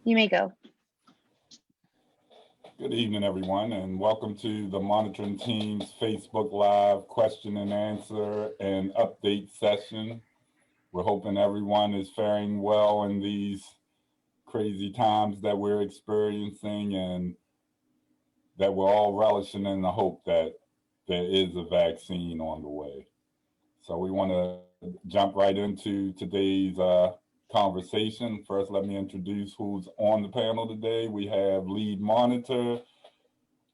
You may go. Good evening, everyone, and welcome to the monitoring team's Facebook Live question and answer and update session. We're hoping everyone is faring well in these crazy times that we're experiencing, and that we're all relishing in the hope that there is a vaccine on the way. So we want to jump right into today's conversation. First, let me introduce who's on the panel today. We have lead monitor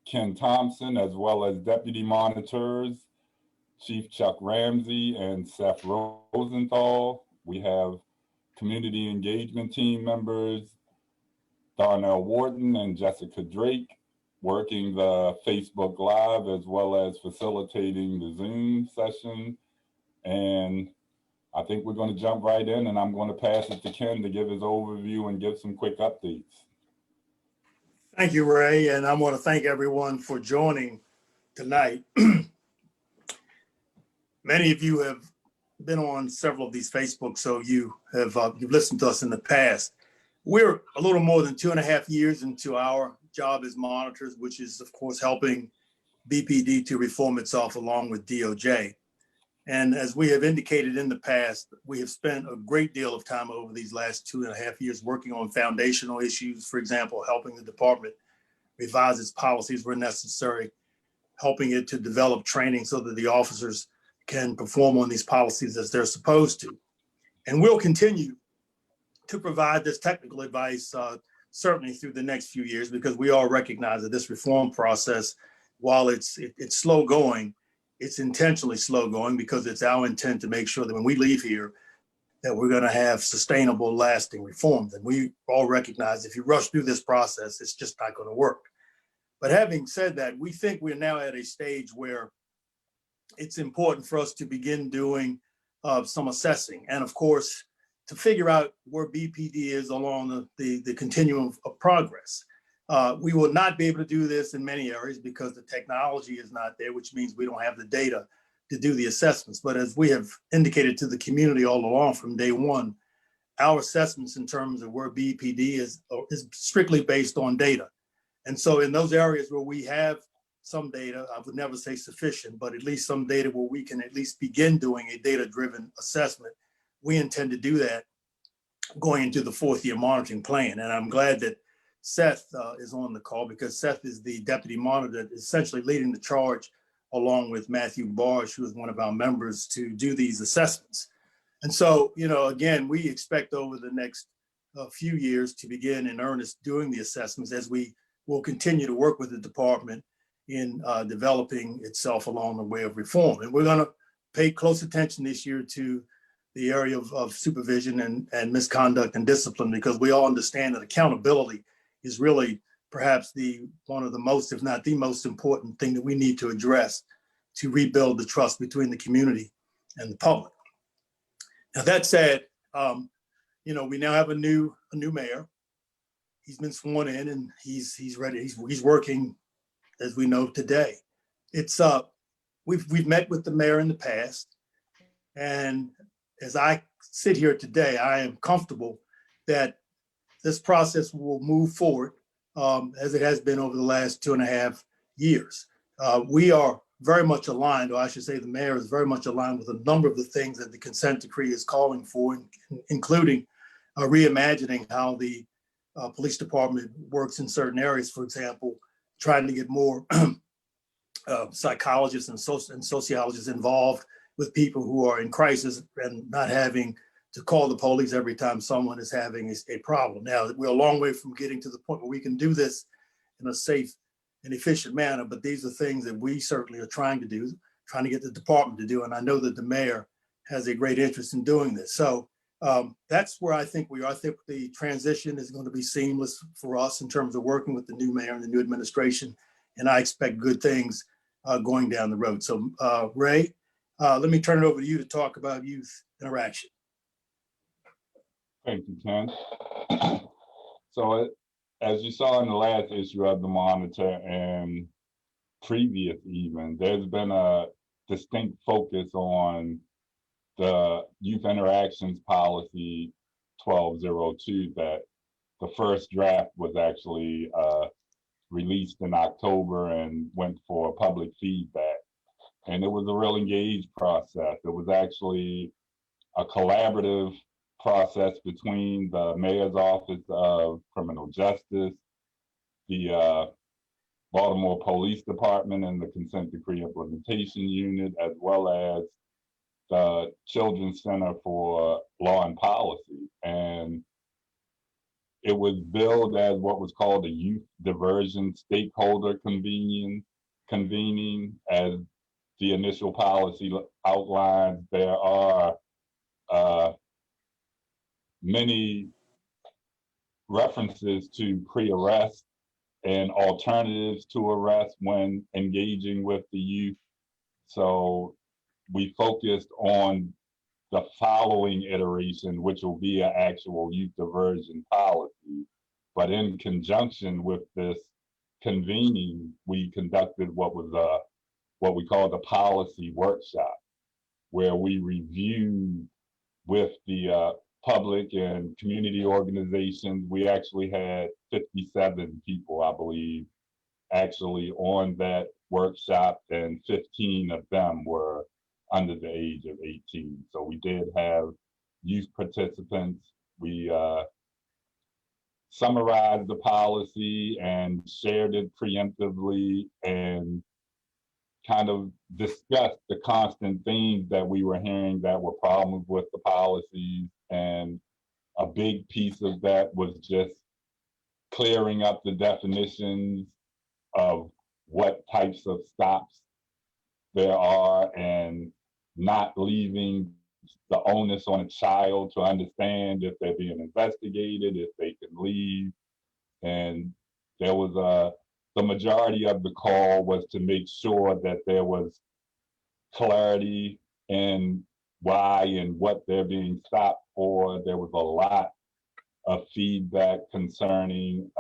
Ken Thompson, as well as deputy monitors Chief Chuck Ramsey and Seth Rosenthal. We have community engagement team members Darnell Wharton and Jessica Drake, working the Facebook Live as well as facilitating the Zoom session. And I think we're going to jump right in, and I'm going to pass it to Ken to give his overview and give some quick updates. Thank you, Ray, and I want to thank everyone for joining tonight. Many of you have been on several of these Facebook, so you've listened to us in the past. We're a little more than 2.5 years into our job as monitors, which is, of course, helping BPD to reform itself along with DOJ. And as we have indicated in the past, we have spent a great deal of time over these last 2.5 years working on foundational issues, for example, helping the department revise its policies where necessary, helping it to develop training so that the officers can perform on these policies as they're supposed to. And we'll continue to provide this technical advice certainly through the next few years, because we all recognize that this reform process, while it's slow going, it's intentionally slow going because it's our intent to make sure that when we leave here, that we're going to have sustainable, lasting reforms. And we all recognize if you rush through this process, it's just not going to work. But having said that, we think we're now at a stage where it's important for us to begin doing some assessing. And of course, to figure out where BPD is along the continuum of progress. We will not be able to do this in many areas because the technology is not there, which means we don't have the data to do the assessments. But as we have indicated to the community all along from day one, our assessments in terms of where BPD is strictly based on data. And so in those areas where we have some data, I would never say sufficient, but at least some data where we can at least begin doing a data-driven assessment, we intend to do that going into the 4th year monitoring plan. And I'm glad that Seth is on the call, because Seth is the deputy monitor, essentially leading the charge along with Matthew Barge, who is one of our members, to do these assessments. And so, again, we expect over the next few years to begin in earnest doing the assessments as we will continue to work with the department in developing itself along the way of reform. And we're going to pay close attention this year to the area of supervision and misconduct and discipline, because we all understand that accountability is really perhaps one of the most, if not the most important thing that we need to address to rebuild the trust between the community and the public. Now, that said, we now have a new mayor. He's been sworn in and he's ready. He's working, as we know today. We've met with the mayor in the past, and as I sit here today, I am comfortable that this process will move forward as it has been over the last 2.5 years. We are very much aligned, or I should say the mayor is very much aligned with a number of the things that the consent decree is calling for, including reimagining how the police department works in certain areas. For example, trying to get more psychologists and sociologists involved with people who are in crisis and not having to call the police every time someone is having a problem. Now, we're a long way from getting to the point where we can do this in a safe and efficient manner, but these are things that we certainly are trying to do, trying to get the department to do, and I know that the mayor has a great interest in doing this. So that's where I think we are. I think the transition is going to be seamless for us in terms of working with the new mayor and the new administration, and I expect good things going down the road. So Ray, let me turn it over to you to talk about youth interaction. Thank you, Ken. So as you saw in the last issue of the Monitor and previous even, there's been a distinct focus on the youth interactions policy 1202 that the first draft was actually released in October and went for public feedback. And it was a real engaged process. It was actually a collaborative process between the Mayor's Office of Criminal Justice, the Baltimore Police Department and the Consent Decree Implementation Unit, as well as the Children's Center for Law and Policy. And it was billed as what was called a youth diversion stakeholder convening. As the initial policy outlines, there are many references to pre-arrest and alternatives to arrest when engaging with the youth. So we focused on the following iteration, which will be an actual youth diversion policy. But in conjunction with this convening, we conducted what we called a policy workshop, where we reviewed with the public and community organizations. We actually had 57 people, I believe, actually on that workshop, and 15 of them were under the age of 18. So we did have youth participants. We summarized the policy and shared it preemptively and kind of discussed the constant themes that we were hearing that were problems with the policies. And a big piece of that was just clearing up the definitions of what types of stops there are and not leaving the onus on a child to understand if they're being investigated, if they can leave. And there was the majority of the call was to make sure that there was clarity in why and what they're being stopped for. There was a lot of feedback concerning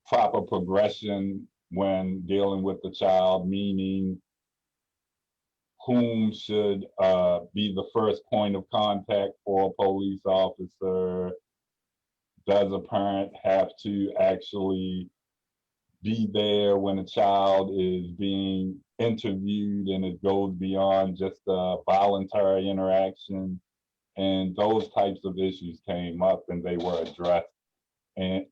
proper progression when dealing with the child, meaning whom should be the first point of contact for a police officer. Does a parent have to actually be there when a child is being interviewed, and it goes beyond just a voluntary interaction? And those types of issues came up and they were addressed. And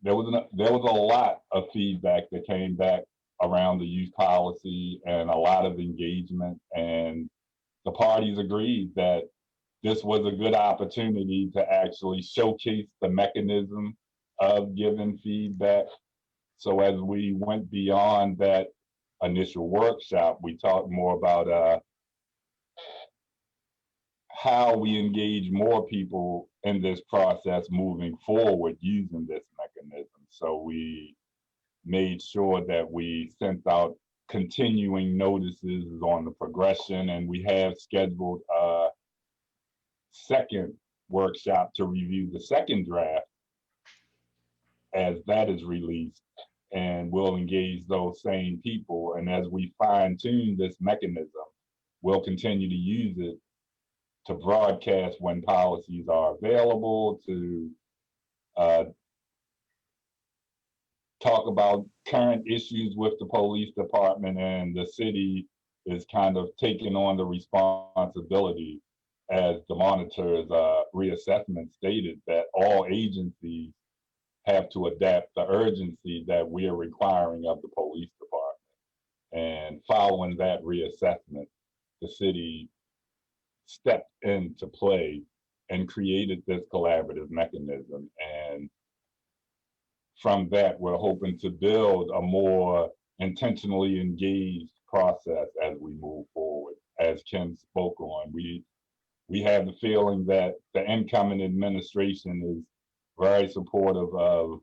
there was a lot of feedback that came back around the youth policy and a lot of engagement. And the parties agreed that this was a good opportunity to actually showcase the mechanism of giving feedback. So as we went beyond that initial workshop, we talked more about how we engage more people in this process moving forward using this mechanism. So we made sure that we sent out continuing notices on the progression, and we have scheduled a second workshop to review the second draft as that is released, and we'll engage those same people. And as we fine tune this mechanism, we'll continue to use it to broadcast when policies are available, to talk about current issues with the police department. And the city is kind of taking on the responsibility, as the monitor's reassessment stated, that all agencies have to adapt the urgency that we are requiring of the police department. And following that reassessment, the city stepped into play and created this collaborative mechanism. And from that, we're hoping to build a more intentionally engaged process as we move forward. As Ken spoke on, we have the feeling that the incoming administration is very supportive of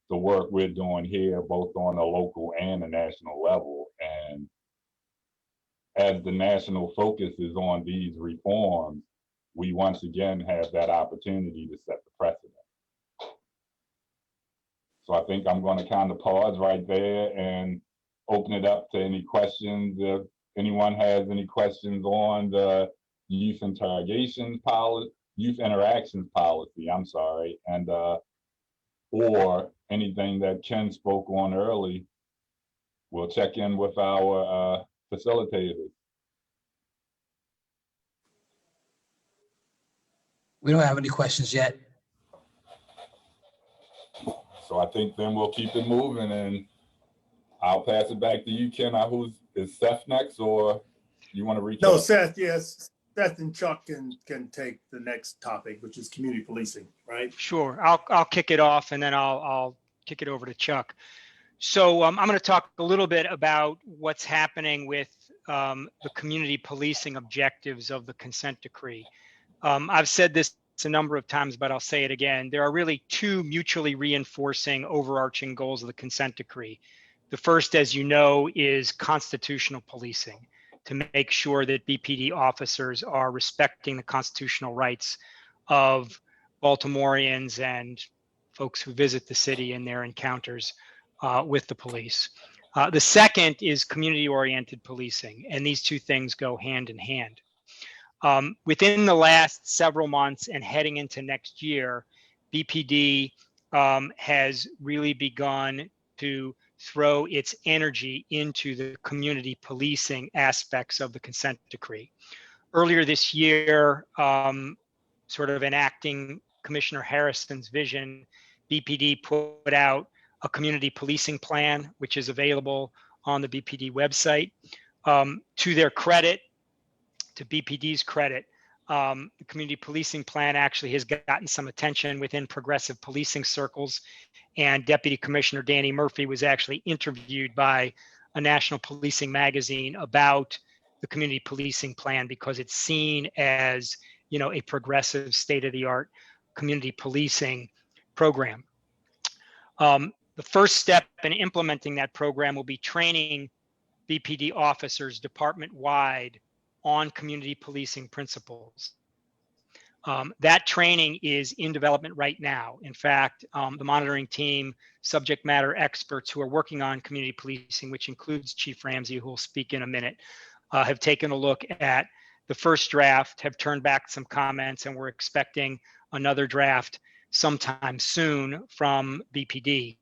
the work we're doing here, both on a local and a national level. And as the national focus is on these reforms, we once again have that opportunity to set the precedent. So I think I'm going to kind of pause right there and open it up to any questions. If anyone has any questions on the youth interrogation policy, youth interactions policy, I'm sorry, and or anything that Ken spoke on early, we'll check in with our facilitators. We don't have any questions yet. So I think then we'll keep it moving, and I'll pass it back to you, Ken. Is Seth next, or you want to reach No, out? Seth, yes, Seth and Chuck can take the next topic, which is community policing, right? Sure. I'll kick it off, and then I'll kick it over to Chuck. So I'm going to talk a little bit about what's happening with the community policing objectives of the consent decree. I've said this a number of times, but I'll say it again. There are really two mutually reinforcing overarching goals of the consent decree. The first, as you know, is constitutional policing, to make sure that BPD officers are respecting the constitutional rights of Baltimoreans and folks who visit the city in their encounters with the police. The second is community-oriented policing, and these two things go hand in hand. Within the last several months and heading into next year, BPD has really begun to throw its energy into the community policing aspects of the consent decree. Earlier this year, sort of enacting Commissioner Harrison's vision, BPD put out a community policing plan, which is available on the BPD website. To their credit, to BPD's credit, the community policing plan actually has gotten some attention within progressive policing circles, and Deputy Commissioner Danny Murphy was actually interviewed by a national policing magazine about the community policing plan because it's seen as, you know, a progressive state-of-the-art community policing program. The first step in implementing that program will be training BPD officers department-wide on community policing principles. That training is in development right now. In fact, the monitoring team, subject matter experts who are working on community policing, which includes Chief Ramsey, who will speak in a minute, have taken a look at the first draft, have turned back some comments, and we're expecting another draft sometime soon from BPD.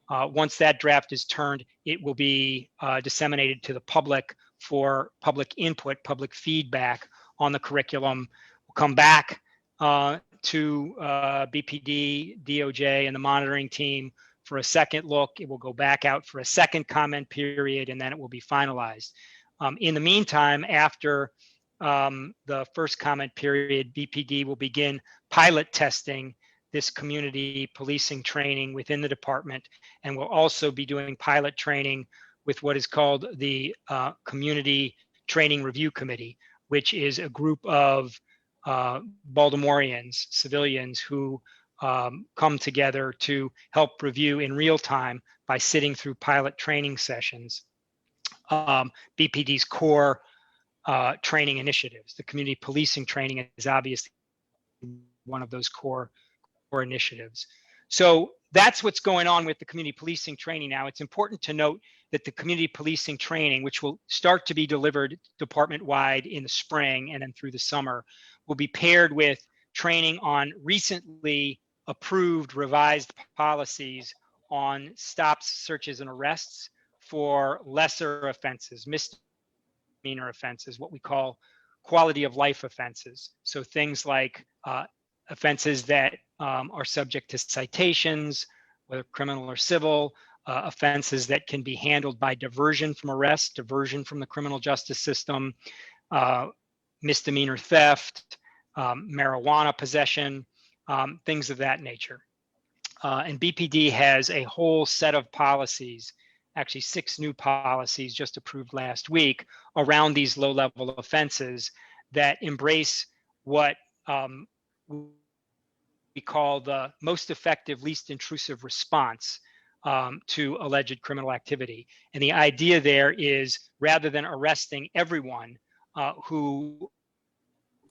Once that draft is turned, it will be disseminated to the public for public input, public feedback on the curriculum. We'll come back to BPD, DOJ, and the monitoring team for a second look. It will go back out for a second comment period, and then it will be finalized. In the meantime, after the first comment period, BPD will begin pilot testing this community policing training within the department, and we'll also be doing pilot training with what is called the Community Training Review Committee, which is a group of Baltimoreans, civilians who come together to help review in real time by sitting through pilot training sessions BPD's core training initiatives. The community policing training is obviously one of those core initiatives. So that's what's going on with the community policing training now. It's important to note that the community policing training, which will start to be delivered department-wide in the spring and then through the summer, will be paired with training on recently approved revised policies on stops, searches, and arrests for lesser offenses, misdemeanor offenses, what we call quality of life offenses. So things like offenses that are subject to citations, whether criminal or civil, offenses that can be handled by diversion from arrest, diversion from the criminal justice system, misdemeanor theft, marijuana possession, things of that nature. And BPD has a whole set of policies, actually 6 new policies just approved last week around these low-level offenses that embrace what we call the most effective, least intrusive response to alleged criminal activity. And the idea there is, rather than arresting everyone who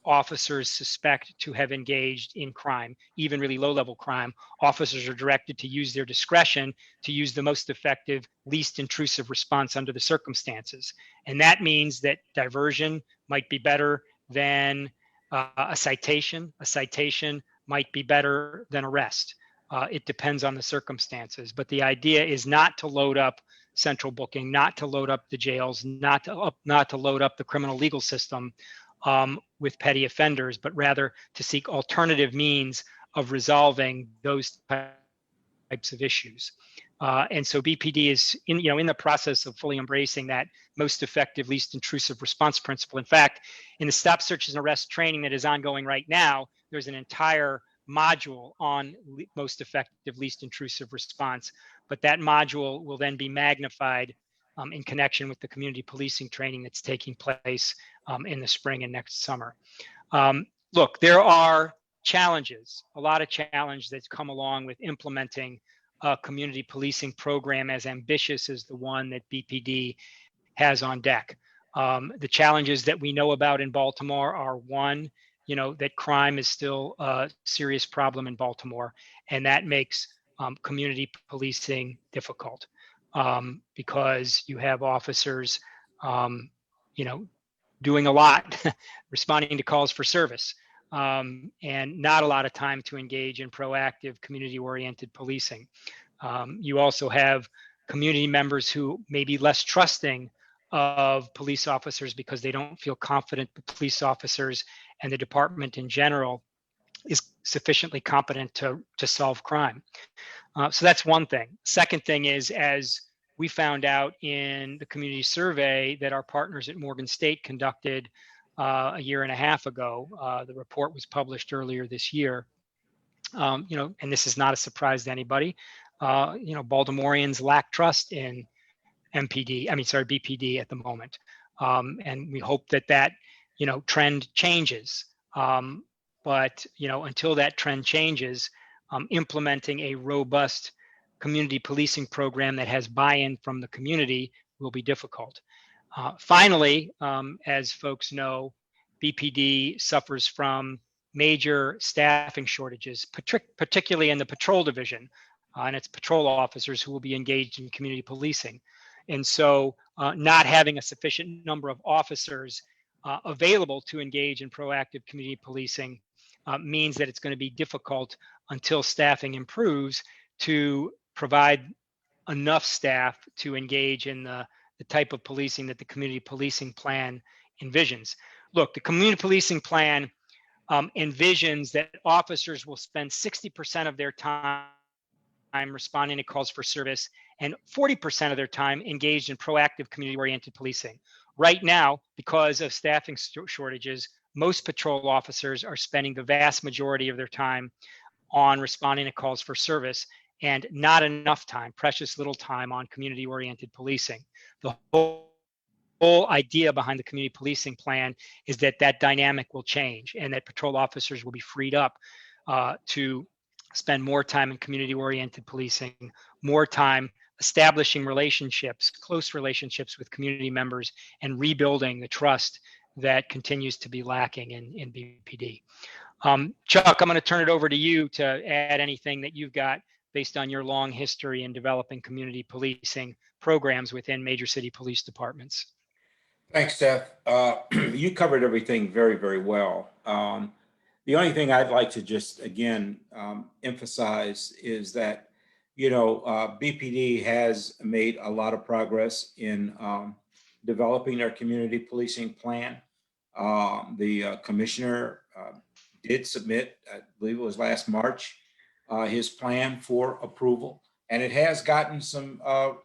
officers suspect to have engaged in crime, even really low-level crime, officers are directed to use their discretion to use the most effective, least intrusive response under the circumstances. And that means that diversion might be better than a citation. A citation might be better than arrest. It depends on the circumstances, but the idea is not to load up central booking, not to load up the jails, not to load up the criminal legal system with petty offenders, but rather to seek alternative means of resolving those types of issues. And so BPD is in the process of fully embracing that most effective, least intrusive response principle. In fact, in the stop, search, and arrest training that is ongoing right now, there's an entire module on most effective, least intrusive response. But that module will then be magnified in connection with the community policing training that's taking place in the spring and next summer. Look, there are challenges, a lot of challenge that's come along with implementing a community policing program as ambitious as the one that BPD has on deck. The challenges that we know about in Baltimore are, one, that crime is still a serious problem in Baltimore, and that makes community policing difficult because you have officers, doing a lot, responding to calls for service, and not a lot of time to engage in proactive community-oriented policing. You also have community members who may be less trusting of police officers because they don't feel confident the police officers and the department in general is sufficiently competent to solve crime. So that's one thing. Second thing is, as we found out in the community survey that our partners at Morgan State conducted a year and a half ago, the report was published earlier this year. And this is not a surprise to anybody. Baltimoreans lack trust in BPD at the moment. And we hope that trend changes. But until that trend changes, implementing a robust community policing program that has buy-in from the community will be difficult. Finally, as folks know, BPD suffers from major staffing shortages, particularly in the patrol division, and it's patrol officers who will be engaged in community policing. And so not having a sufficient number of officers available to engage in proactive community policing means that it's going to be difficult until staffing improves to provide enough staff to engage in the type of policing that the community policing plan envisions. Look, the community policing plan envisions that officers will spend 60% of their time responding to calls for service and 40% of their time engaged in proactive community-oriented policing. Right now, because of staffing shortages, most patrol officers are spending the vast majority of their time on responding to calls for service and not enough time, precious little time, on community-oriented policing. The whole idea behind the community policing plan is that dynamic will change and that patrol officers will be freed up to spend more time in community-oriented policing, more time establishing relationships, close relationships with community members, and rebuilding the trust that continues to be lacking in BPD. Chuck, I'm going to turn it over to you to add anything that you've got based on your long history in developing community policing programs within major city police departments. Thanks, Seth. You covered everything very, very well. The only thing I'd like to just again emphasize is that, BPD has made a lot of progress in developing their community policing plan. The commissioner did submit, I believe it was last March, his plan for approval, and it has gotten some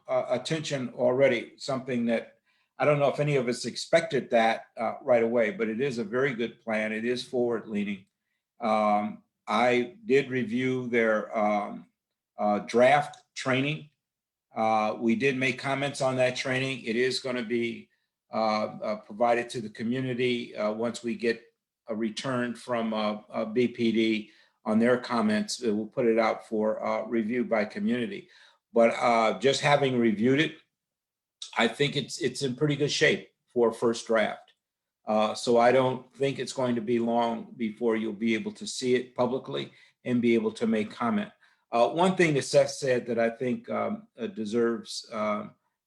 attention already, something that I don't know if any of us expected that right away, but it is a very good plan. It is forward leaning. I did review their draft training. We did make comments on that training. It is going to be provided to the community once we get a return from BPD on their comments. We'll put it out for review by community. But just having reviewed it, I think it's in pretty good shape for a first draft. So I don't think it's going to be long before you'll be able to see it publicly and be able to make comment. One thing that Seth said that I think deserves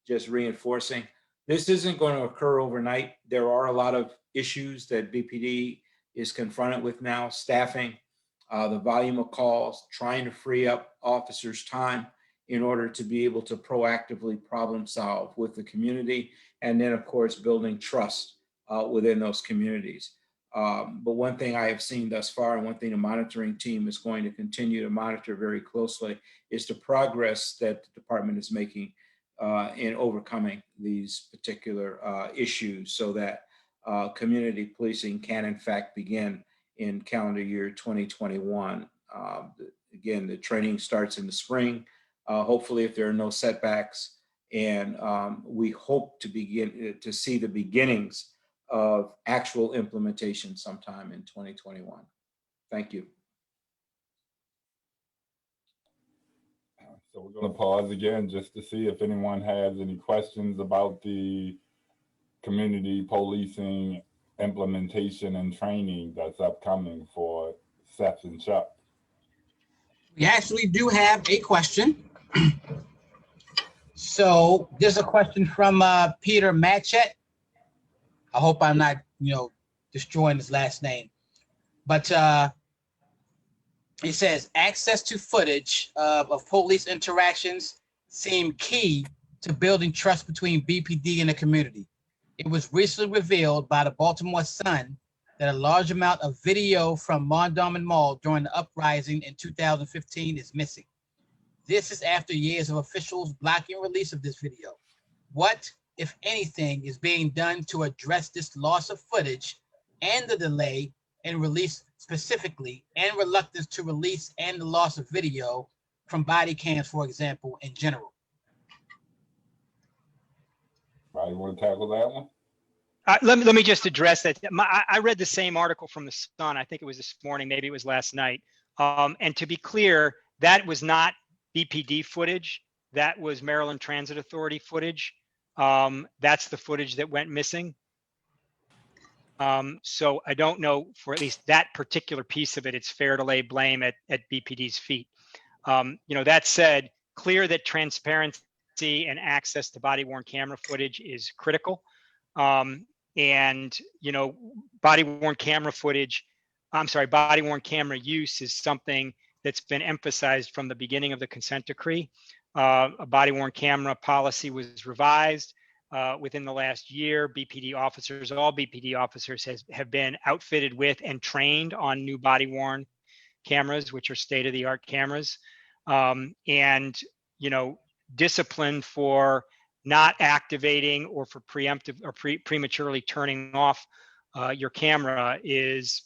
just reinforcing, this isn't going to occur overnight. There are a lot of issues that BPD is confronted with now, staffing, the volume of calls, trying to free up officers' time in order to be able to proactively problem solve with the community, and then of course building trust within those communities. But one thing I have seen thus far, and one thing the monitoring team is going to continue to monitor very closely, is the progress that the department is making in overcoming these particular issues, so that community policing can in fact begin in calendar year 2021. Again, the training starts in the spring, hopefully if there are no setbacks, and we hope to begin to see the beginnings of actual implementation sometime in 2021. Thank you. So we're going to pause again just to see if anyone has any questions about the community policing implementation and training that's upcoming for Seth and Chuck. We actually do have a question. So there's a question from Peter Matchett. I hope I'm not, destroying his last name. But he says, access to footage of police interactions seem key to building trust between BPD and the community. It was recently revealed by the Baltimore Sun that a large amount of video from Mondawmin Mall during the uprising in 2015 is missing. This is after years of officials blocking release of this video. What, if anything, is being done to address this loss of footage and the delay in release specifically, and reluctance to release and the loss of video from body cams, for example, in general? Right, you want to tackle that one? Let me just address that. I read the same article from the Sun. I think it was this morning, maybe it was last night. And to be clear, that was not BPD footage. That was Maryland Transit Authority footage. That's the footage that went missing. So I don't know, for at least that particular piece of it, it's fair to lay blame at BPD's feet. That said, clear that transparency and access to body-worn camera footage is critical. Body-worn camera use is something that's been emphasized from the beginning of the consent decree. A body-worn camera policy was revised within the last year. All BPD officers have been outfitted with and trained on new body-worn cameras, which are state-of-the-art cameras. Discipline for not activating or for preemptive or prematurely turning off your camera is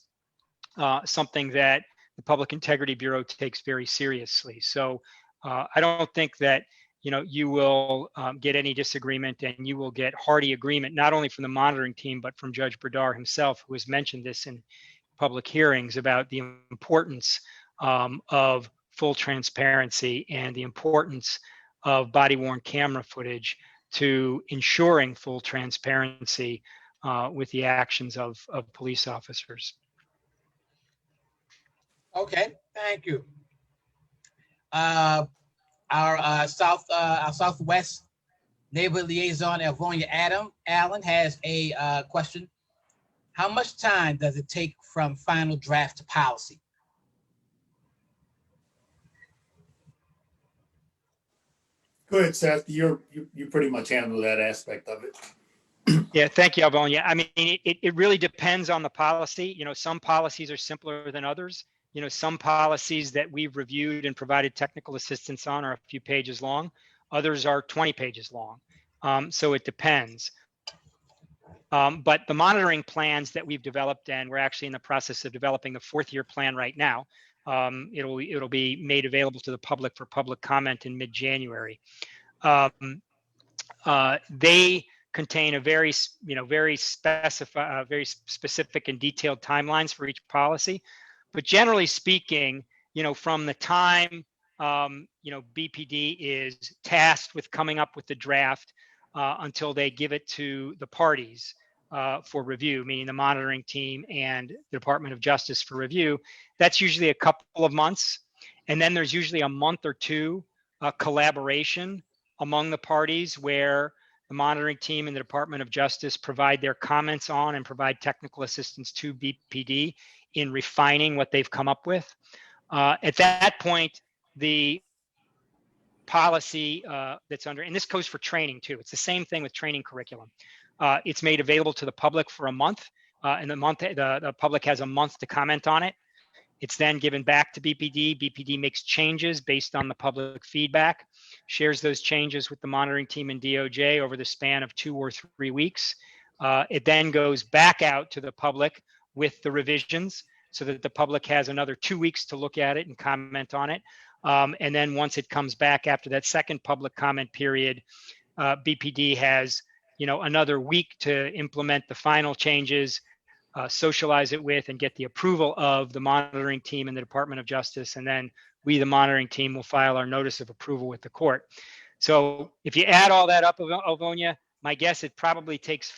something that the Public Integrity Bureau takes very seriously. So I don't think that you will get any disagreement, and you will get hearty agreement, not only from the monitoring team, but from Judge Berdar himself, who has mentioned this in public hearings about the importance of full transparency and the importance of body-worn camera footage to ensuring full transparency with the actions of police officers. Okay, thank you. Our Southwest Neighborhood Liaison, Elvonia Allen, has a question. How much time does it take from final draft to policy? Go ahead, Seth. You pretty much handle that aspect of it. Yeah, thank you, Alvonia. I mean, it really depends on the policy. Some policies are simpler than others. Some policies that we've reviewed and provided technical assistance on are a few pages long. Others are 20 pages long. So it depends. But the monitoring plans that we've developed, and we're actually in the process of developing the 4th-year plan right now. It'll be made available to the public for public comment in mid-January. They contain a very specific and detailed timelines for each policy. But generally speaking, from the time BPD is tasked with coming up with the draft until they give it to the parties for review, meaning the monitoring team and the Department of Justice for review, that's usually a couple of months. And then there's usually a month or two collaboration among the parties where the monitoring team and the Department of Justice provide their comments on and provide technical assistance to BPD in refining what they've come up with. At that point, the policy that's under, and this goes for training too. It's the same thing with training curriculum. It's made available to the public for a month, and the public has a month to comment on it. It's then given back to BPD. BPD makes changes based on the public feedback, shares those changes with the monitoring team and DOJ over the span of 2 or 3 weeks. It then goes back out to the public with the revisions so that the public has another 2 weeks to look at it and comment on it. And then once it comes back after that second public comment period, BPD has, another week to implement the final changes, socialize it with, and get the approval of the monitoring team and the Department of Justice. And then we, the monitoring team, will file our notice of approval with the court. So if you add all that up, Avonia, my guess it probably takes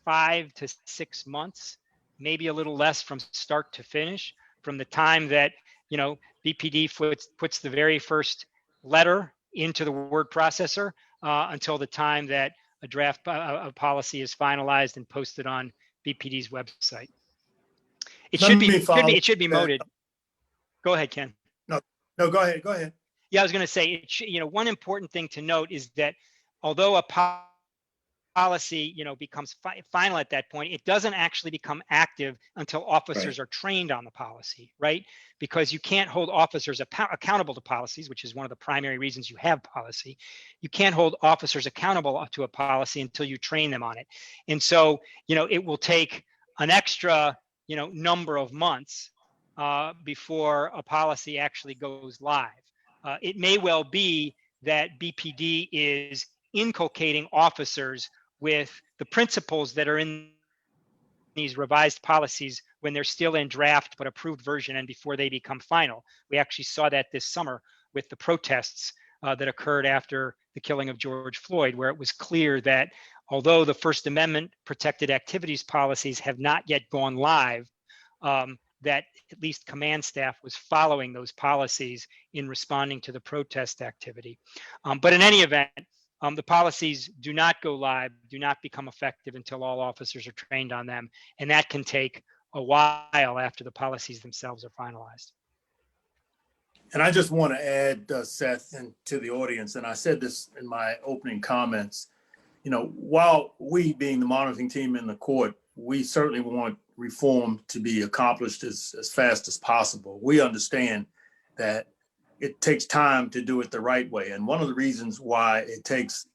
5 to 6 months, maybe a little less from start to finish, from the time that, BPD puts the very first letter into the word processor until the time that a draft policy is finalized and posted on BPD's website. It should be noted. Go ahead, Ken. No, go ahead. Yeah, I was going to say, one important thing to note is that although a policy, becomes final at that point, it doesn't actually become active until officers are trained on the policy, right? Because you can't hold officers accountable to policies, which is one of the primary reasons you have policy. You can't hold officers accountable to a policy until you train them on it. And so, it will take an extra, number of months before a policy actually goes live. It may well be that BPD is inculcating officers with the principles that are in these revised policies when they're still in draft but approved version and before they become final. We actually saw that this summer with the protests that occurred after the killing of George Floyd, where it was clear that although the First Amendment protected activities policies have not yet gone live, that at least command staff was following those policies in responding to the protest activity. But in any event, the policies do not go live, do not become effective until all officers are trained on them. And that can take a while after the policies themselves are finalized. And I just want to add, Seth, and to the audience, and I said this in my opening comments, while we being the monitoring team in the court, we certainly want reform to be accomplished as fast as possible. We understand that it takes time to do it the right way. And one of the reasons why it takes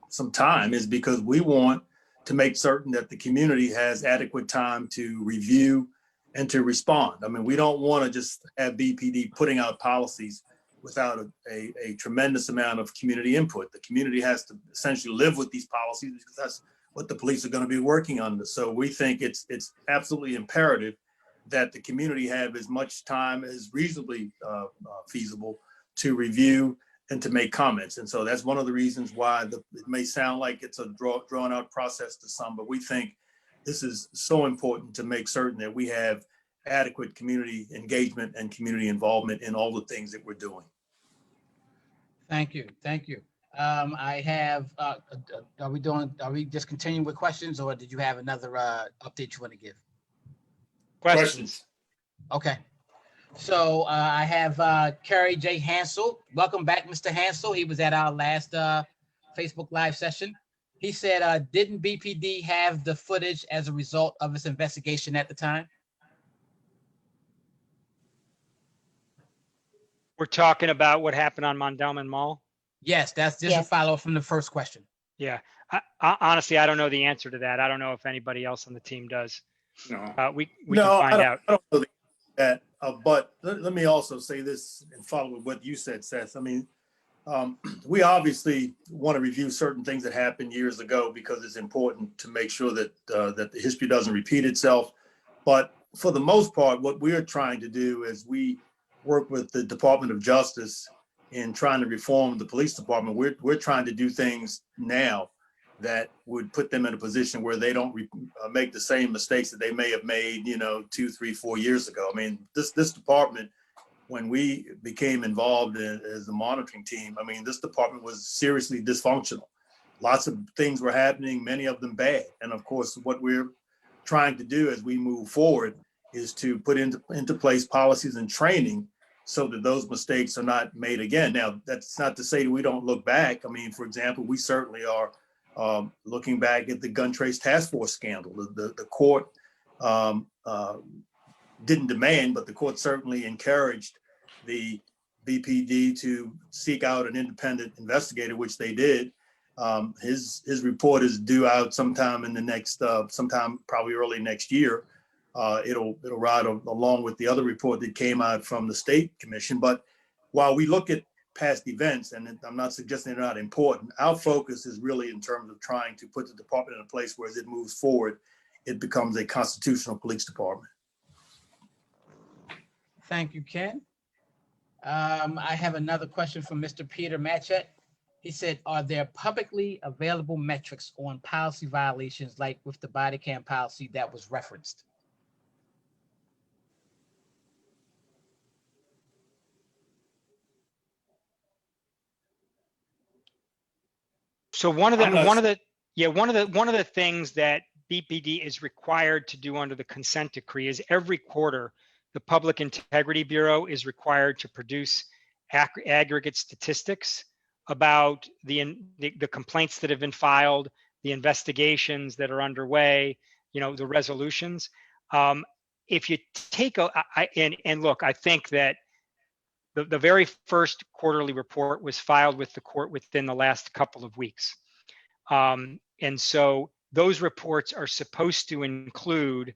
some time is because we want to make certain that the community has adequate time to review and to respond. I mean, we don't want to just have BPD putting out policies without a tremendous amount of community input. The community has to essentially live with these policies because that's what the police are going to be working under. So we think it's absolutely imperative that the community have as much time as reasonably feasible to review and to make comments. And so that's one of the reasons why it may sound like it's a drawn out process to some, but we think this is so important to make certain that we have adequate community engagement and community involvement in all the things that we're doing. Thank you. I have, are we just continuing with questions, or did you have another update you want to give? Questions? Okay. So I have Kerry J. Hansel. Welcome back, Mr. Hansel. He was at our last Facebook Live session. He said, didn't BPD have the footage as a result of its investigation at the time? We're talking about what happened on Mondawmin Mall? Yes, that's just a follow-up from the first question. Yeah. Honestly, I don't know the answer to that. I don't know if anybody else on the team does. No. We can find out. I don't know that, but let me also say this and follow with what you said, Seth. I mean, we obviously want to review certain things that happened years ago because it's important to make sure that that the history doesn't repeat itself. But for the most part, what we're trying to do is we work with the Department of Justice in trying to reform the police department. We're trying to do things now that would put them in a position where they don't make the same mistakes that they may have made, 2, 3, 4 years ago. I mean, this department, when we became involved as the monitoring team, I mean, this department was seriously dysfunctional. lots of things were happening, many of them bad. And of course, what we're trying to do as we move forward is to put into place policies and training so that those mistakes are not made again. Now, that's not to say that we don't look back. I mean, for example, we certainly are looking back at the gun trace task force scandal. The court didn't demand, but the court certainly encouraged the BPD to seek out an independent investigator, which they did. His report is due out sometime in the next, sometime probably early next year. It'll ride along with the other report that came out from the State Commission. But while we look at past events, and I'm not suggesting they're not important, our focus is really in terms of trying to put the department in a place where as it moves forward, it becomes a constitutional police department. Thank you, Ken. I have another question from Mr. Peter Matchett. He said, are there publicly available metrics on policy violations like with the body cam policy that was referenced? So one of the things that BPD is required to do under the consent decree is every quarter, the Public Integrity Bureau is required to produce aggregate statistics about the complaints that have been filed, the investigations that are underway, the resolutions. If you take and look, I think that the very first quarterly report was filed with the court within the last couple of weeks. And so those reports are supposed to include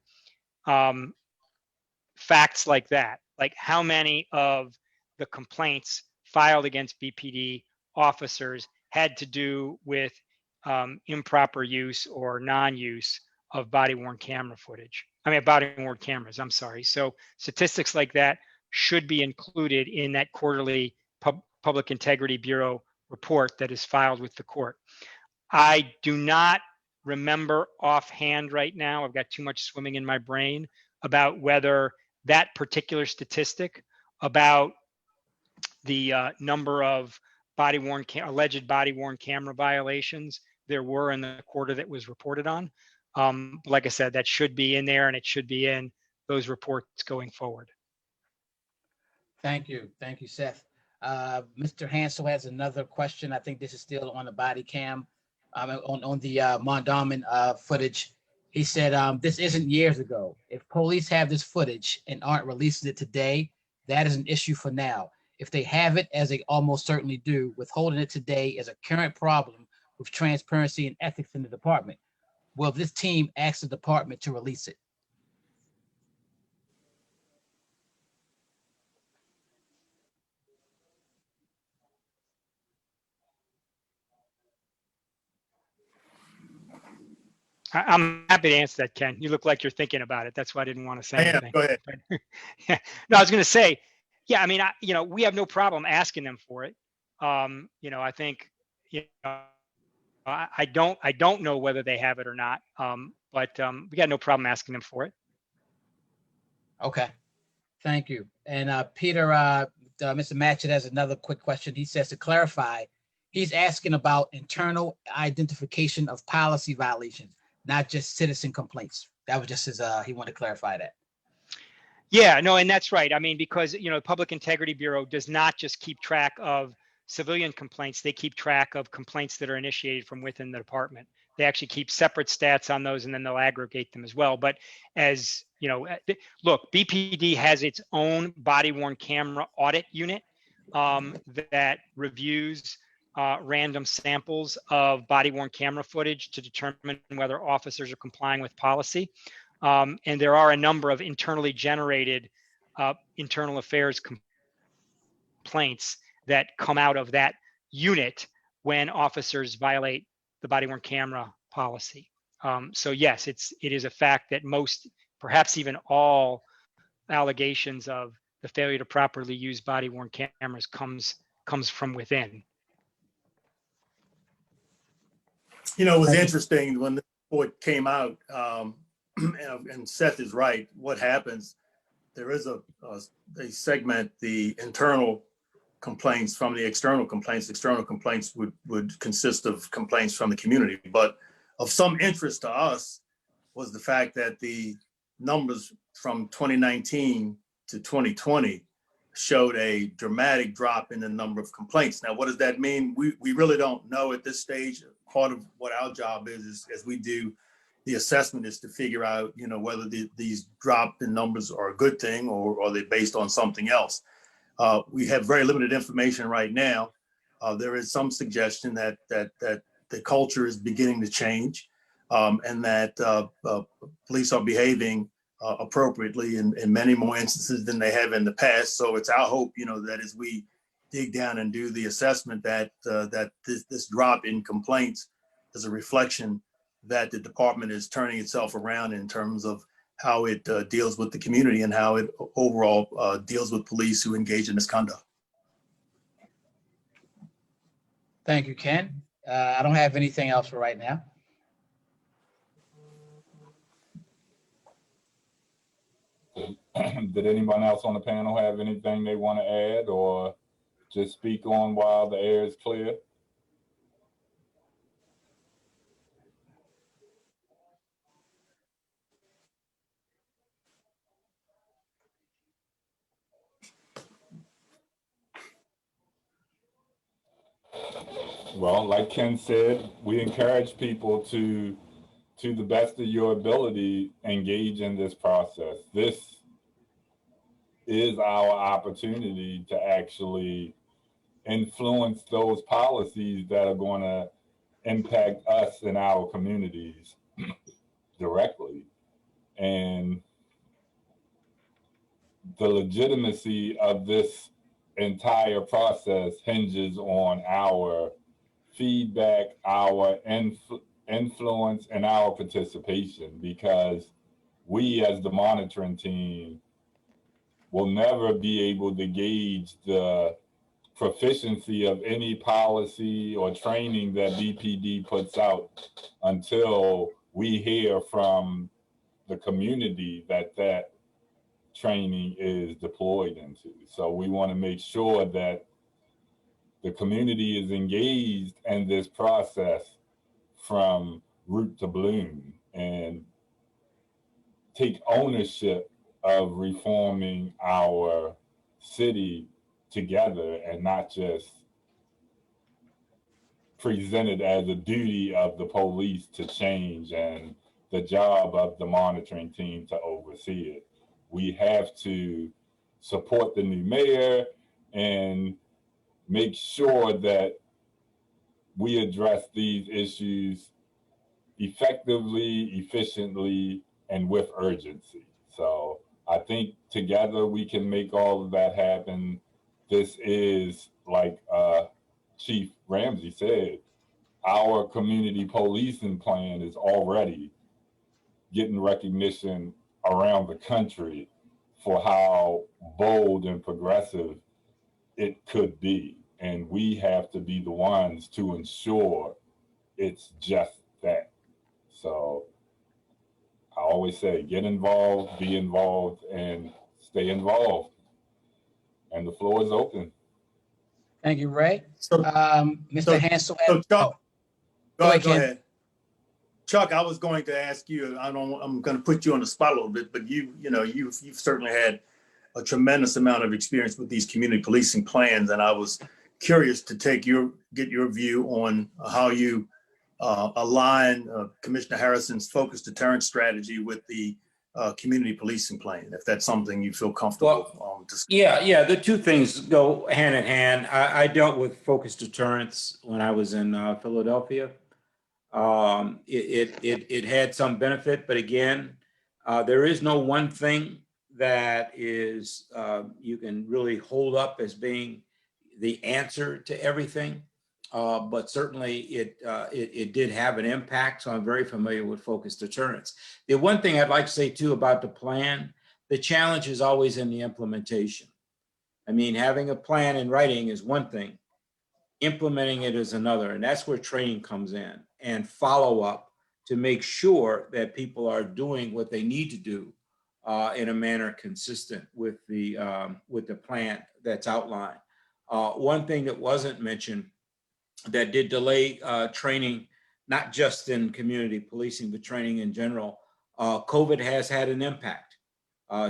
facts like that, like how many of the complaints filed against BPD officers had to do with improper use or non-use of body-worn camera footage. Body-worn cameras, I'm sorry. So statistics like that should be included in that quarterly Public Integrity Bureau report that is filed with the court. I do not remember offhand right now, I've got too much swimming in my brain, about whether that particular statistic about the number of alleged body-worn camera violations there were in the quarter that was reported on. Like I said, that should be in there and it should be in those reports going forward. Thank you, Seth. Mr. Hansel has another question. I think this is still on the body cam, on the Mondawmin footage. He said, this isn't years ago. If police have this footage and aren't releasing it today, that is an issue for now. If they have it, as they almost certainly do, withholding it today is a current problem with transparency and ethics in the department. Will this team ask the department to release it? I'm happy to answer that, Ken. You look like you're thinking about it. That's why I didn't want to say anything. Go ahead. No, I was going to say, yeah, we have no problem asking them for it. I think, I don't know whether they have it or not, but we got no problem asking them for it. Okay, thank you. And Peter, Mr. Matchett has another quick question. He says, to clarify, he's asking about internal identification of policy violations, not just citizen complaints. That was just his, he wanted to clarify that. Yeah, no, and that's right. Because, the Public Integrity Bureau does not just keep track of civilian complaints, they keep track of complaints that are initiated from within the department. They actually keep separate stats on those and then they'll aggregate them as well. But as look, BPD has its own body-worn camera audit unit that reviews random samples of body-worn camera footage to determine whether officers are complying with policy. And there are a number of internally generated internal affairs complaints that come out of that unit when officers violate the body-worn camera policy. So yes, it is a fact that most, perhaps even all, allegations of the failure to properly use body-worn cameras comes from within. It was interesting when the report came out, and Seth is right. What happens? There is a segment, the internal complaints from the external complaints. External complaints would consist of complaints from the community. But of some interest to us was the fact that the numbers from 2019 to 2020 showed a dramatic drop in the number of complaints. Now, what does that mean? We really don't know at this stage. Part of what our job is as we do the assessment is to figure out, whether these drop in numbers are a good thing or are they based on something else. We have very limited information right now. There is some suggestion that the culture is beginning to change, and that police are behaving appropriately in many more instances than they have in the past. So it's our hope, that as we dig down and do the assessment, that this drop in complaints is a reflection that the department is turning itself around in terms of how it deals with the community and how it overall deals with police who engage in misconduct. Thank you, Ken. I don't have anything else for right now. Did anyone else on the panel have anything they want to add or just speak on while the air is clear? Well, like Ken said, we encourage people to the best of your ability, engage in this process. This is our opportunity to actually influence those policies that are going to impact us and our communities directly. And the legitimacy of this entire process hinges on our feedback, our influence, and our participation, because we as the monitoring team will never be able to gauge the proficiency of any policy or training that BPD puts out until we hear from the community that training is deployed into. So we want to make sure that the community is engaged in this process from root to bloom and take ownership of reforming our city together and not just presented as a duty of the police to change and the job of the monitoring team to oversee it. We have to support the new mayor and make sure that we address these issues effectively, efficiently, and with urgency. So I think together we can make all of that happen. This is, like Chief Ramsey said, our community policing plan is already getting recognition around the country for how bold and progressive it could be. And we have to be the ones to ensure it's just that. So I always say, get involved, be involved, and stay involved. And the floor is open. Thank you, Ray. So, Mr. Hansel. so Chuck, go Ken. ahead. Chuck, I was going to ask you, I'm going to put you on the spot a little bit, but you've certainly had a tremendous amount of experience with these community policing plans. And I was curious to get your view on how you align Commissioner Harrison's focused deterrence strategy with the community policing plan, if that's something you feel comfortable discussing. Yeah, the two things go hand in hand. I dealt with focused deterrence when I was in Philadelphia. It had some benefit, but again, there is no one thing that is you can really hold up as being the answer to everything. But certainly it did have an impact. So I'm very familiar with focused deterrence. The one thing I'd like to say too about the plan, the challenge is always in the implementation. I mean, having a plan in writing is one thing, implementing it is another. And that's where training comes in and follow up to make sure that people are doing what they need to do in a manner consistent with the plan that's outlined. One thing that wasn't mentioned that did delay training, not just in community policing, but training in general, COVID has had an impact.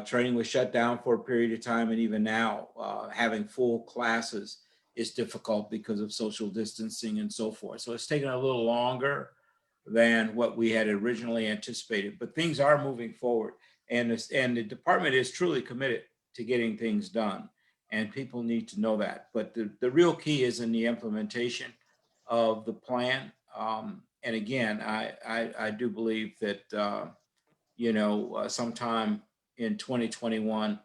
Training was shut down for a period of time, and even now, having full classes is difficult because of social distancing and so forth. So it's taken a little longer than what we had originally anticipated, but things are moving forward, and the department is truly committed to getting things done, and people need to know that. But the real key is in the implementation of the plan. And again, I do believe that sometime in 2021,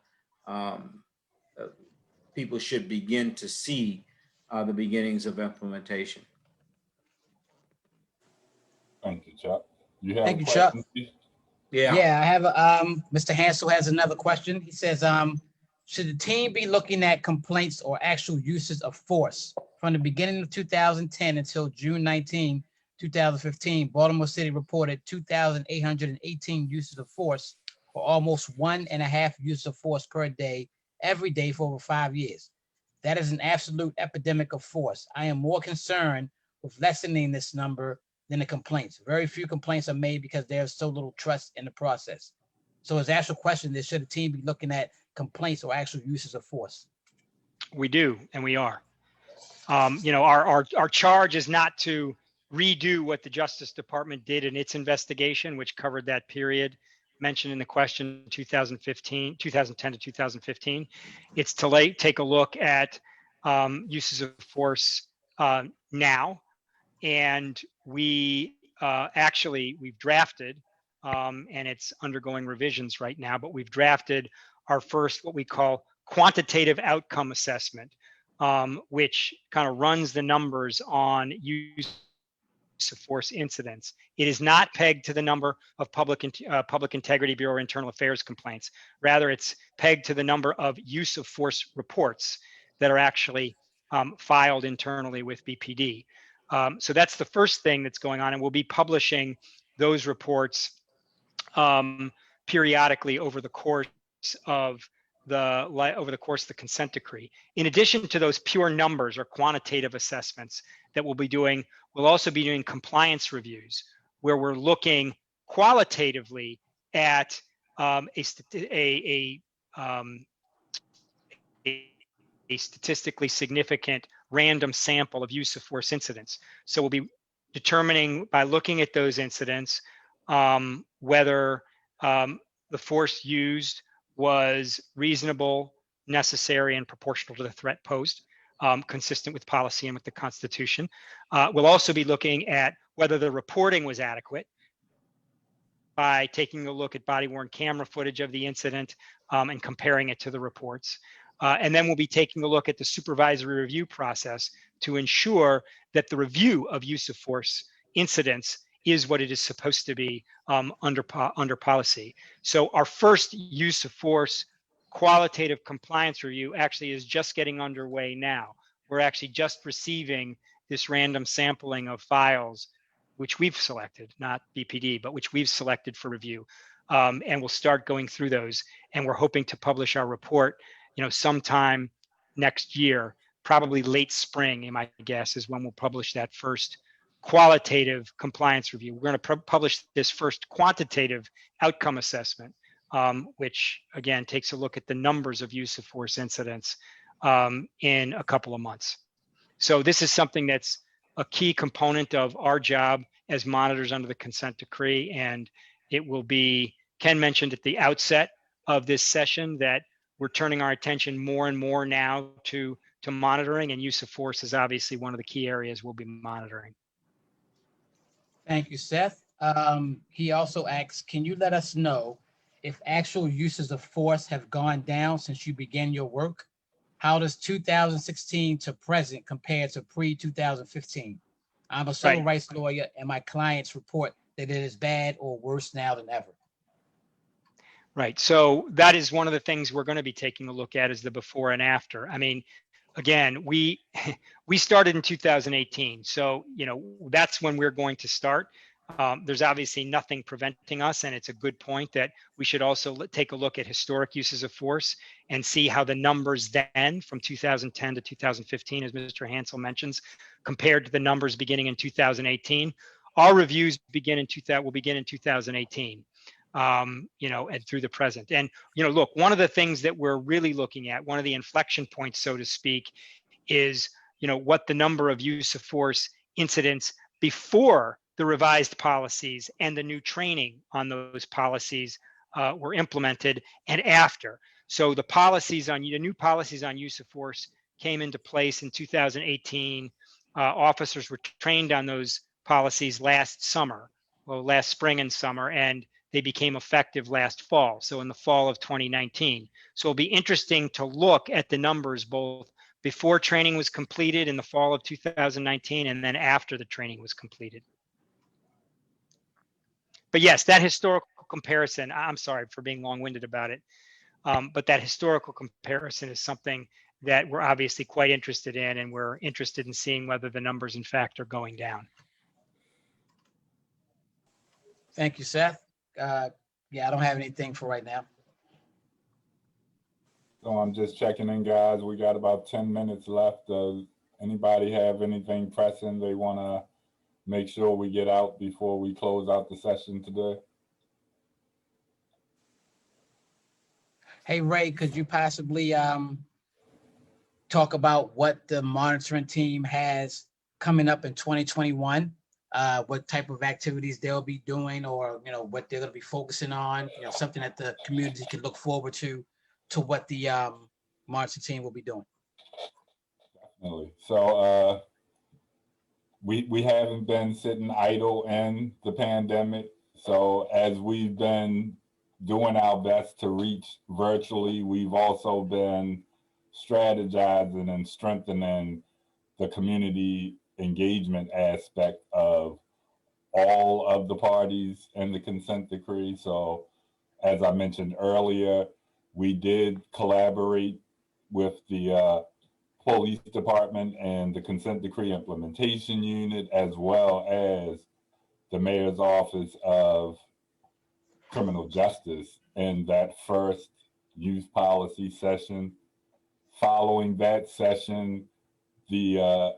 people should begin to see the beginnings of implementation. Thank you, Chuck. You have Thank a you, Chuck. question, Steve? Yeah, I have Mr. Hansel has another question. He says, should the team be looking at complaints or actual uses of force from the beginning of 2010 until June 19, 2015? Baltimore City reported 2,818 uses of force, or almost 1.5 uses of force per day, every day for over 5 years. That is an absolute epidemic of force. I am more concerned with lessening this number than the complaints. Very few complaints are made because there's so little trust in the process. So his actual question is, should the team be looking at complaints or actual uses of force? We do, and we are. Our charge is not to redo what the Justice Department did in its investigation, which covered that period mentioned in the question, 2010 to 2015. It's to take a look at uses of force now. And we've drafted, and it's undergoing revisions right now, but we've drafted our first, what we call quantitative outcome assessment, which kind of runs the numbers on use of force incidents. It is not pegged to the number of Public Integrity Bureau Internal Affairs complaints. Rather, it's pegged to the number of use of force reports that are actually filed internally with BPD. So that's the first thing that's going on, and we'll be publishing those reports periodically over the course of the consent decree. In addition to those pure numbers or quantitative assessments that we'll be doing, we'll also be doing compliance reviews where we're looking qualitatively at a statistically significant random sample of use of force incidents. So we'll be determining by looking at those incidents whether the force used was reasonable, necessary, and proportional to the threat posed, consistent with policy and with the Constitution. We'll also be looking at whether the reporting was adequate by taking a look at body-worn camera footage of the incident and comparing it to the reports. And then we'll be taking a look at the supervisory review process to ensure that the review of use of force incidents is what it is supposed to be under policy. So our first use of force qualitative compliance review actually is just getting underway now. We're actually just receiving this random sampling of files, which we've selected, not BPD, but which we've selected for review. And we'll start going through those. And we're hoping to publish our report, sometime next year, probably late spring, my guess is when we'll publish that first qualitative compliance review. We're going to publish this first quantitative outcome assessment, which again takes a look at the numbers of use of force incidents in a couple of months. So this is something that's a key component of our job as monitors under the consent decree, and it will be, Ken mentioned at the outset of this session that we're turning our attention more and more now to monitoring, and use of force is obviously one of the key areas we'll be monitoring. Thank you, Seth. He also asks, can you let us know if actual uses of force have gone down since you began your work? How does 2016 to present compare to pre-2015? I'm a civil rights lawyer, and my clients report that it is bad or worse now than ever. Right. So that is one of the things we're going to be taking a look at, is the before and after. I mean, again, we started in 2018. So, that's when we're going to start. There's obviously nothing preventing us, and it's a good point that we should also take a look at historic uses of force and see how the numbers then from 2010 to 2015, as Mr. Hansel mentions, compared to the numbers beginning in 2018. Our reviews will begin in 2018, and through the present. And, look, one of the things that we're really looking at, one of the inflection points, so to speak, is, what the number of use of force incidents before the revised policies and the new training on those policies were implemented, and after. So the new policies on use of force came into place in 2018. Officers were trained on those policies last spring and summer, and they became effective last fall. So in the fall of 2019. So it'll be interesting to look at the numbers both before training was completed in the fall of 2019 and then after the training was completed. But yes, that historical comparison, I'm sorry for being long-winded about it, but that historical comparison is something that we're obviously quite interested in, and we're interested in seeing whether the numbers in fact are going down. Thank you, Seth. Yeah, I don't have anything for right now. So I'm just checking in, guys. We got about 10 minutes left. Does anybody have anything pressing they want to make sure we get out before we close out the session today? Hey, Ray, could you possibly talk about what the monitoring team has coming up in 2021? What type of activities they'll be doing, or what they're going to be focusing on? Something that the community can look forward to what the monitoring team will be doing. Definitely. So we haven't been sitting idle in the pandemic. So as we've been doing our best to reach virtually, we've also been strategizing and strengthening the community engagement aspect of all of the parties in the consent decree. So as I mentioned earlier, we did collaborate with the police department and the consent decree implementation unit, as well as the mayor's office of criminal justice in that first youth policy session. Following that session, the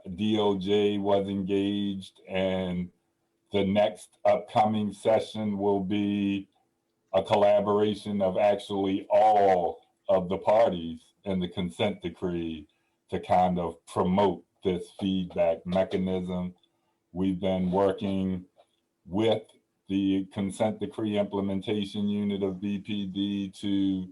DOJ was engaged, and the next upcoming session will be a collaboration of actually all of the parties in the consent decree to kind of promote this feedback mechanism. We've been working with the consent decree implementation unit of BPD to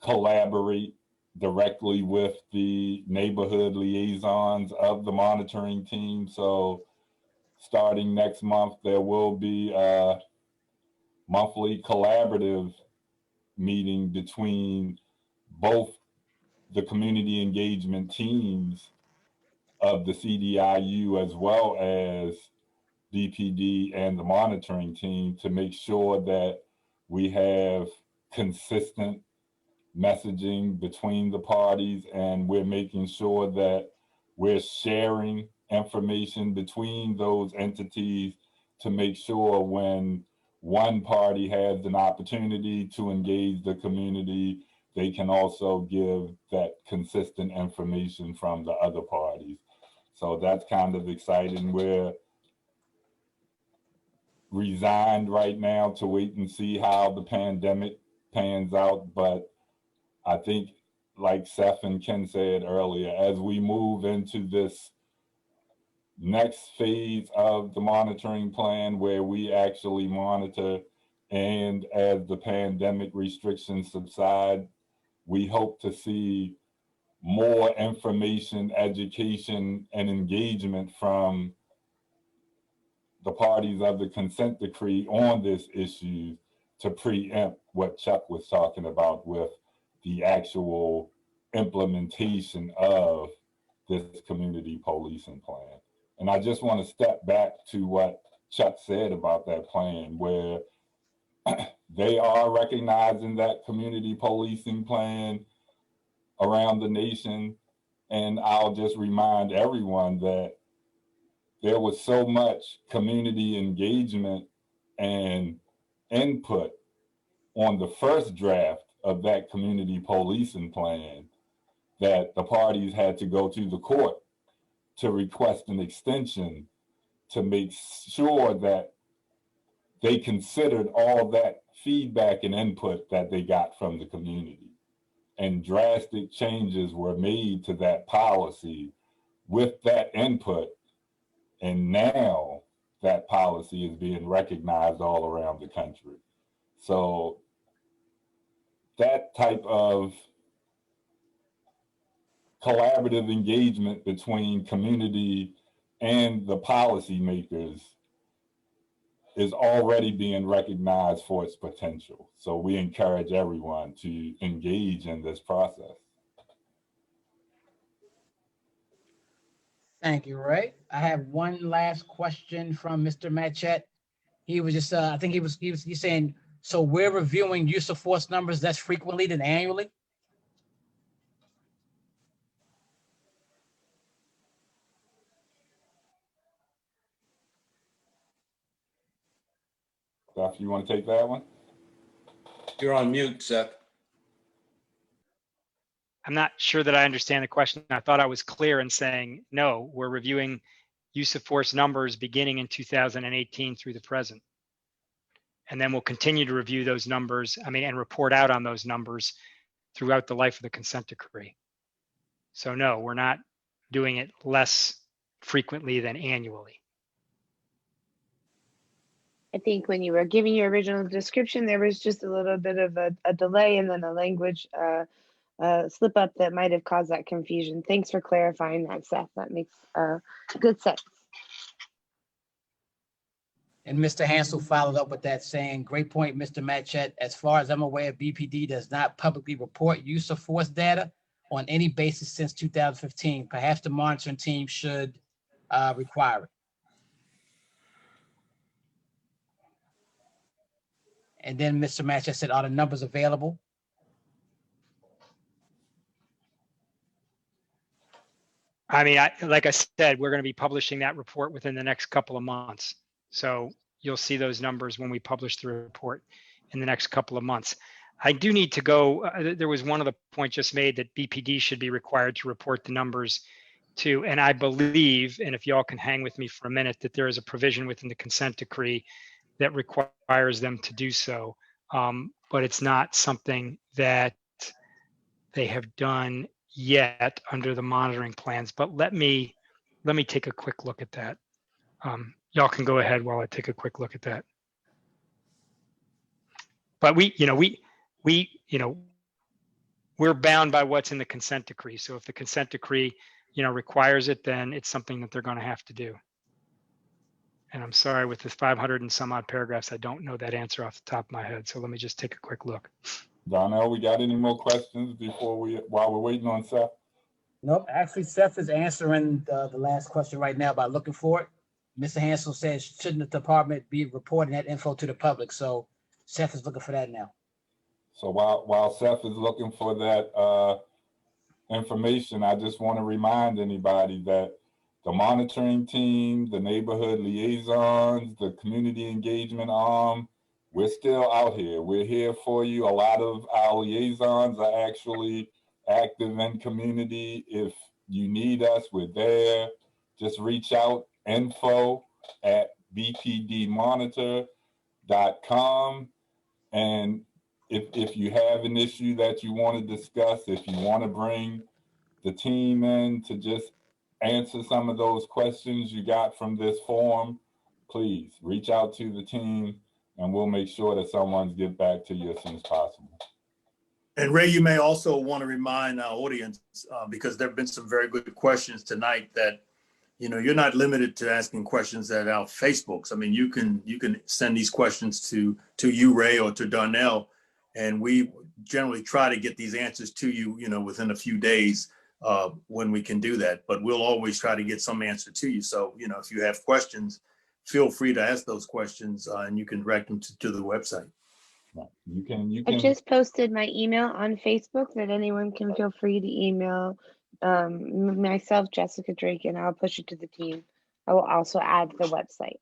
collaborate directly with the neighborhood liaisons of the monitoring team. So starting next month, there will be a monthly collaborative meeting between both the community engagement teams of the CDIU as well as BPD and the monitoring team to make sure that we have consistent messaging between the parties, and we're making sure that we're sharing information between those entities to make sure when one party has an opportunity to engage the community, they can also give that consistent information from the other parties. So that's kind of exciting. We're resigned right now to wait and see how the pandemic pans out. But I think, like Seth and Ken said earlier, as we move into this next phase of the monitoring plan where we actually monitor, and as the pandemic restrictions subside, we hope to see more information, education, and engagement from the parties of the consent decree on this issue to preempt what Chuck was talking about with the actual implementation of this community policing plan. And I just want to step back to what Chuck said about that plan, where they are recognizing that community policing plan around the nation. And I'll just remind everyone that there was so much community engagement and input on the first draft of that community policing plan that the parties had to go to the court to request an extension to make sure that they considered all that feedback and input that they got from the community. And drastic changes were made to that policy with that input. And now that policy is being recognized all around the country. So that type of collaborative engagement between community and the policymakers is already being recognized for its potential. So we encourage everyone to engage in this process. Thank you, Ray. I have one last question from Mr. Matchett. He was just, I think he's saying, so we're reviewing use of force numbers less frequently than annually? Seth, you want to take that one? You're on mute, Seth. I'm not sure that I understand the question. I thought I was clear in saying, no, we're reviewing use of force numbers beginning in 2018 through the present. And then we'll continue to review those numbers, and report out on those numbers throughout the life of the consent decree. So no, we're not doing it less frequently than annually. I think when you were giving your original description, there was just a little bit of a delay and then a language slip up that might have caused that confusion. Thanks for clarifying that, Seth. That makes good sense. And Mr. Hansel followed up with that saying, great point, Mr. Matchett. As far as I'm aware, BPD does not publicly report use of force data on any basis since 2015. Perhaps the monitoring team should require it. And then Mr. Matchett said, are the numbers available? Like I said, we're going to be publishing that report within the next couple of months. So you'll see those numbers when we publish the report in the next couple of months. I do need to go. There was one of the points just made that BPD should be required to report the numbers too. And I believe, and if y'all can hang with me for a minute, that there is a provision within the consent decree that requires them to do so. But it's not something that they have done yet under the monitoring plans. But let me take a quick look at that. Y'all can go ahead while I take a quick look at that. But we're bound by what's in the consent decree. So if the consent decree, requires it, then it's something that they're going to have to do. And I'm sorry, with the 500 and some odd paragraphs, I don't know that answer off the top of my head. So let me just take a quick look. Donnell, we got any more questions while we're waiting on Seth? Nope. Actually, Seth is answering the last question right now by looking for it. Mr. Hansel says, shouldn't the department be reporting that info to the public? So Seth is looking for that now. So while Seth is looking for that information, I just want to remind anybody that the monitoring team, the neighborhood liaisons, the community engagement arm, we're still out here. We're here for you. A lot of our liaisons are actually active in community. If you need us, we're there. Just reach out, info@bpdmonitor.com. And if you have an issue that you want to discuss, if you want to bring the team in to just answer some of those questions you got from this forum, please reach out to the team and we'll make sure that someone's get back to you as soon as possible. And Ray, you may also want to remind our audience, because there have been some very good questions tonight, that you're not limited to asking questions at our Facebooks. You can send these questions to you, Ray, or to Darnell, and we generally try to get these answers to you, within a few days when we can do that. But we'll always try to get some answer to you. So, if you have questions, feel free to ask those questions, and you can direct them to the website. You can. I just posted my email on Facebook that anyone can feel free to email myself, Jessica Drake, and I'll push it to the team I will also add the website.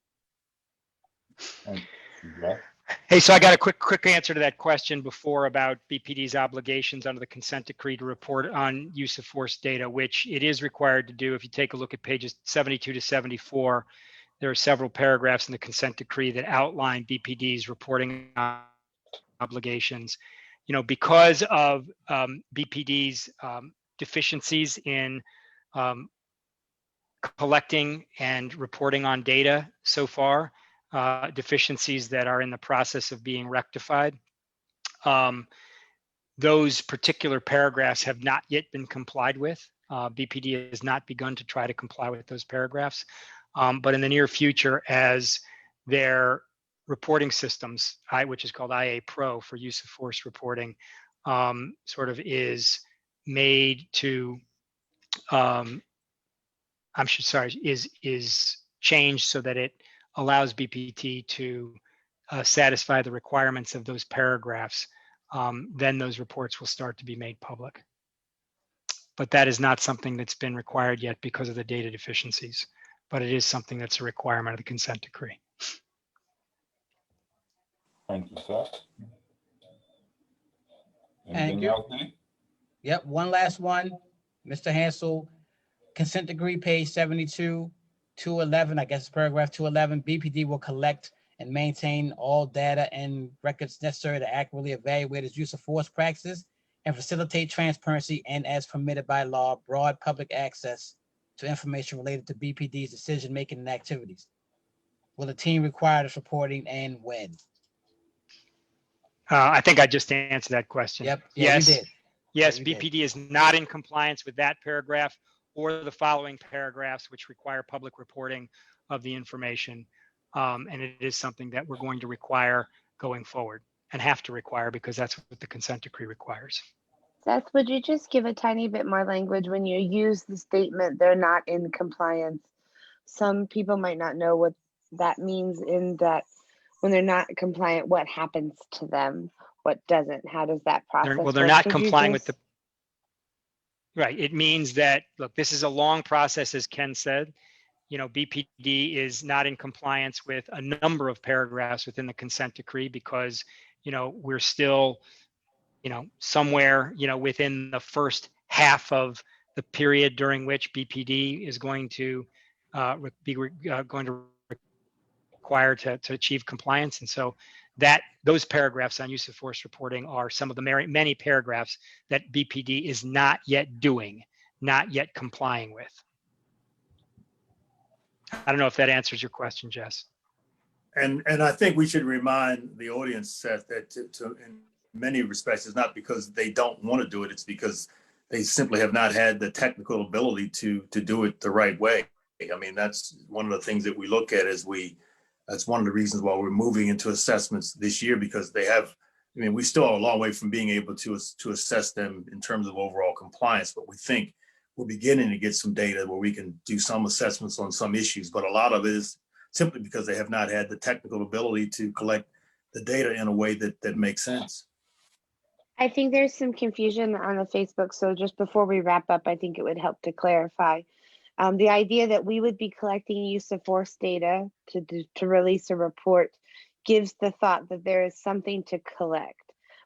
Thank you, Jeff. Hey, so I got a quick answer to that question before about BPD's obligations under the consent decree to report on use of force data, which it is required to do. If you take a look at pages 72 to 74, there are several paragraphs in the consent decree that outline BPD's reporting obligations. You know, because of BPD's deficiencies in collecting and reporting on data so far, deficiencies that are in the process of being rectified. Those particular paragraphs have not yet been complied with. BPD has not begun to try to comply with those paragraphs. But in the near future, as their reporting systems, which is called IA Pro for use of force reporting, sort of is made to, is changed so that it allows BPD to satisfy the requirements of those paragraphs, then those reports will start to be made public. But that is not something that's been required yet because of the data deficiencies, but it is something that's a requirement of the consent decree. Thank you, Seth. Thank Anything you. else, Nate? Yep, one last one. Mr. Hansel, consent decree, page 72, 211, I guess it's paragraph 211. BPD will collect and maintain all data and records necessary to accurately evaluate its use of force practices and facilitate transparency and, as permitted by law, broad public access to information related to BPD's decision-making and activities. Will the team require this reporting and when? I think I just answered that question. Yep. Yeah, Yes. you did. Yes, you did. BPD is not in compliance with that paragraph or the following paragraphs, which require public reporting of the information. And it is something that we're going to require going forward and have to require because that's what the consent decree requires. Seth, would you just give a tiny bit more language when you use the statement they're not in compliance? Some people might not know what that means, in that when they're not compliant, what happens to them? What doesn't? How does that process Well, they're work? not Could you complying with the, just- right. It means that, look, this is a long process, as Ken said. You know, BPD is not in compliance with a number of paragraphs within the consent decree because, you know, we're still, you know, somewhere, you know, within the first half of the period during which BPD is going to going to require to achieve compliance. And so that those paragraphs on use of force reporting are some of the many paragraphs that BPD is not yet doing, not yet complying with. I don't know if that answers your question, Jess. And I think we should remind the audience, Seth, that in many respects, it's not because they don't want to do it, it's because they simply have not had the technical ability to do it the right way. I mean, that's one of the things that we look at as that's one of the reasons why we're moving into assessments this year, because they have, I mean, we still are a long way from being able to assess them in terms of overall compliance, but we think we're beginning to get some data where we can do some assessments on some issues, but a lot of it is simply because they have not had the technical ability to collect the data in a way that makes sense. I think there's some confusion on the Facebook. So just before we wrap up, I think it would help to clarify. The idea that we would be collecting use of force data to release a report gives the thought that there is something to collect.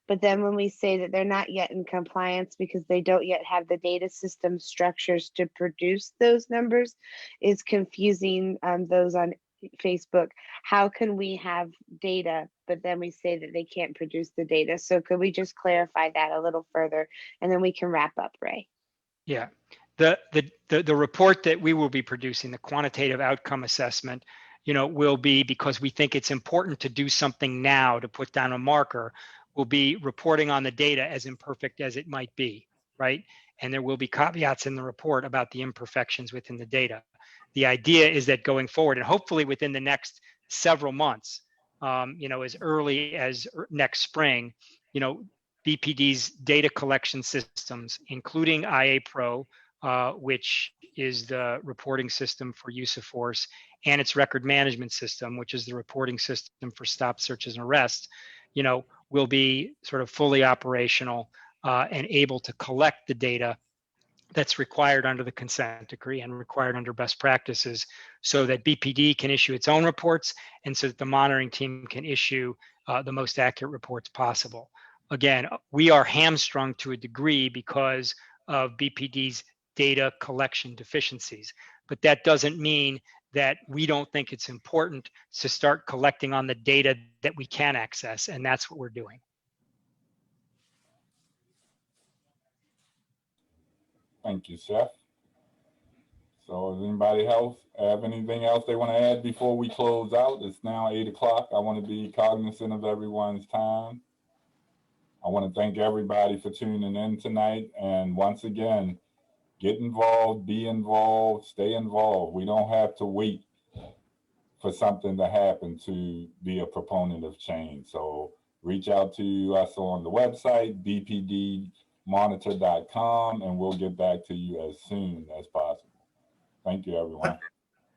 But then when we say that they're not yet in compliance because they don't yet have the data system structures to produce those numbers, is confusing those on Facebook. How can we have data, but then we say that they can't produce the data? So could we just clarify that a little further, and then we can wrap up, Ray? Yeah, the report that we will be producing, the quantitative outcome assessment, you know, will be, because we think it's important to do something now to put down a marker, will be reporting on the data as imperfect as it might be, right? And there will be caveats in the report about the imperfections within the data. The idea is that going forward, and hopefully within the next several months, you know, as early as next spring, you know, BPD's data collection systems, including IA Pro, which is the reporting system for use of force, and its record management system, which is the reporting system for stop, searches, and arrests, you know, will be sort of fully operational and able to collect the data that's required under the consent decree and required under best practices, so that BPD can issue its own reports and so that the monitoring team can issue the most accurate reports possible. Again, we are hamstrung to a degree because of BPD's data collection deficiencies, but that doesn't mean that we don't think it's important to start collecting on the data that we can access, and that's what we're doing. Thank you, Seth. So does anybody else have anything else they want to add before we close out? It's now 8 o'clock. I want to be cognizant of everyone's time. I want to thank everybody for tuning in tonight. And once again, get involved, be involved, stay involved. We don't have to wait for something to happen to be a proponent of change. So reach out to us on the website, bpdmonitor.com, and we'll get back to you as soon as possible. Thank you, everyone.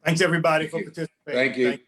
Thanks, everybody, for participating. Thank you.